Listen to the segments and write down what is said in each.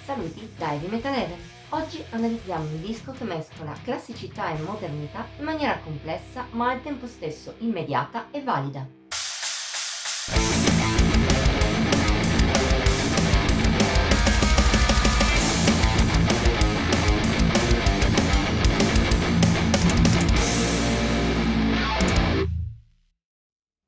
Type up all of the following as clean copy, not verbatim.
Saluti da Heavy Metal Even. Oggi analizziamo un disco che mescola classicità e modernità in maniera complessa ma al tempo stesso immediata e valida.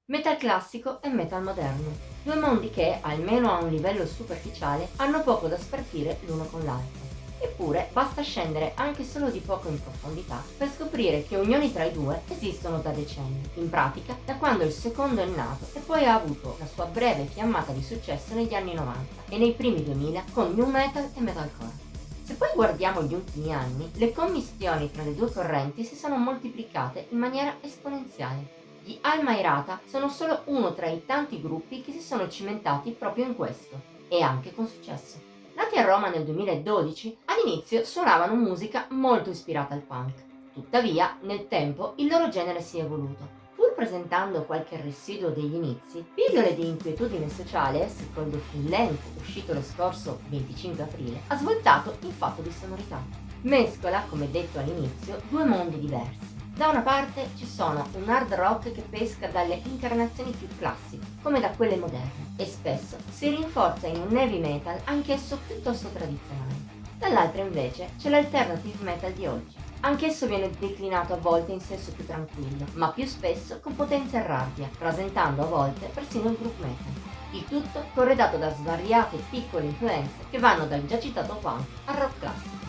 Metal classico e metal moderno, due mondi che, almeno a un livello superficiale, hanno poco da spartire l'uno con l'altro. Eppure basta scendere anche solo di poco in profondità per scoprire che unioni tra i due esistono da decenni, in pratica da quando il secondo è nato e poi ha avuto la sua breve fiammata di successo negli anni 90 e nei primi 2000 con new metal e metalcore. Se poi guardiamo gli ultimi anni, le commistioni tra le due correnti si sono moltiplicate in maniera esponenziale. Gli Alma-Irata sono solo uno tra i tanti gruppi che si sono cimentati proprio in questo, e anche con successo. Nati a Roma nel 2012, all'inizio suonavano musica molto ispirata al punk. Tuttavia, nel tempo, il loro genere si è evoluto. Pur presentando qualche residuo degli inizi, Pillole di inquietudine sociale, secondo Full Length uscito lo scorso 25 aprile, ha svoltato in fatto di sonorità. Mescola, come detto all'inizio, due mondi diversi. Da una parte ci sono un hard rock che pesca dalle incarnazioni più classiche, come da quelle moderne, e spesso si rinforza in un heavy metal anch'esso piuttosto tradizionale. Dall'altra invece c'è l'alternative metal di oggi. Anch'esso viene declinato a volte in senso più tranquillo, ma più spesso con potenza e rabbia, rasentando a volte persino il groove metal. Il tutto corredato da svariate piccole influenze che vanno dal già citato punk al rock classico.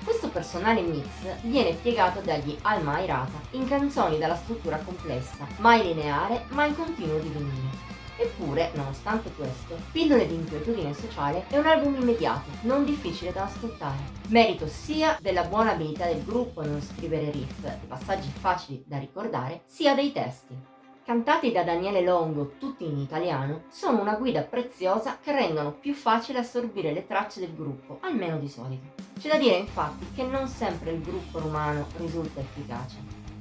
Questo personale mix viene piegato dagli Alma-Irata in canzoni dalla struttura complessa, mai lineare ma in continuo divenire. Eppure, nonostante questo, Pillole di inquietudine sociale è un album immediato, non difficile da ascoltare, merito sia della buona abilità del gruppo nello scrivere riff e passaggi facili da ricordare, sia dei testi. Cantati da Daniele Longo, tutti in italiano, sono una guida preziosa che rendono più facile assorbire le tracce del gruppo, almeno di solito. C'è da dire infatti che non sempre il gruppo romano risulta efficace.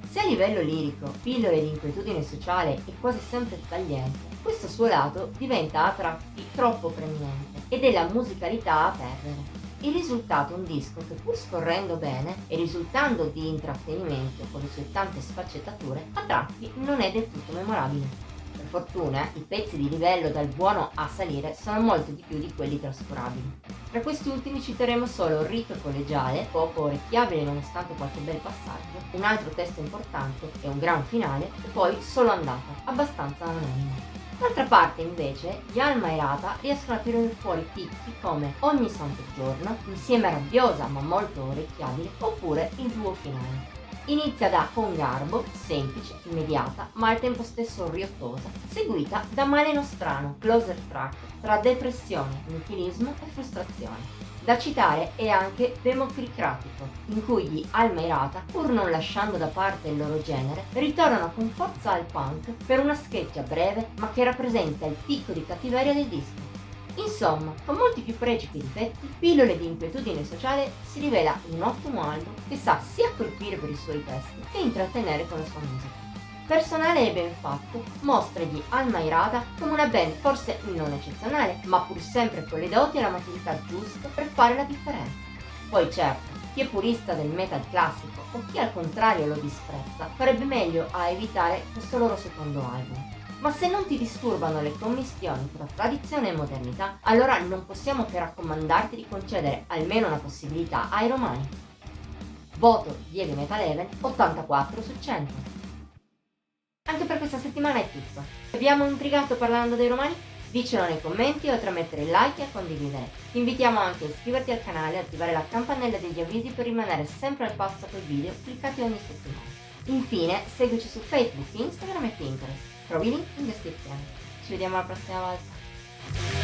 Se a livello lirico Pillole di inquietudine sociale è quasi sempre tagliente, questo suo lato diventa a tratti troppo preminente e della musicalità a perdere. Il risultato è un disco che, pur scorrendo bene e risultando di intrattenimento con le sue tante sfaccettature, a tratti non è del tutto memorabile. Per fortuna, i pezzi di livello dal buono a salire sono molto di più di quelli trascurabili. Tra questi ultimi citeremo solo Rito collegiale, poco orecchiabile nonostante qualche bel passaggio, un altro testo importante e un gran finale, e poi Solo andata, abbastanza anonimo. D'altra parte, invece, gli Alma-Irata riescono a tirare fuori picchi come Ogni santo giorno, insieme rabbiosa ma molto orecchiabile, oppure il duo finale. Inizia da Con garbo, semplice, immediata, ma al tempo stesso riottosa, seguita da Male nostrano, closer track, tra depressione, nichilismo e frustrazione. Da citare è anche Democratico, in cui gli Alma-Irata, pur non lasciando da parte il loro genere, ritornano con forza al punk per una scheggia breve ma che rappresenta il picco di cattiveria del disco. Insomma, con molti più pregi che difetti, Pillole di inquietudine sociale si rivela un ottimo album che sa sia colpire per i suoi testi che intrattenere con la sua musica. Personale e ben fatto, mostra gli Alma-Irata come una band forse non eccezionale, ma pur sempre con le doti e la maturità giusta per fare la differenza. Poi certo, chi è purista del metal classico o chi al contrario lo disprezza, farebbe meglio a evitare questo loro secondo album. Ma se non ti disturbano le commistioni tra tradizione e modernità, allora non possiamo che raccomandarti di concedere almeno una possibilità ai romani. Voto di Heavy Metal Even 84 su 100. Anche per questa settimana è tutto. Ti abbiamo intrigato parlando dei romani? Dicelo nei commenti oltre a mettere il like e a condividere. Ti invitiamo anche a iscriverti al canale e attivare la campanella degli avvisi per rimanere sempre al passo con i video pubblicati ogni settimana. Infine, seguici su Facebook, Instagram e Pinterest. Trovi i link in descrizione. Ci vediamo la prossima volta.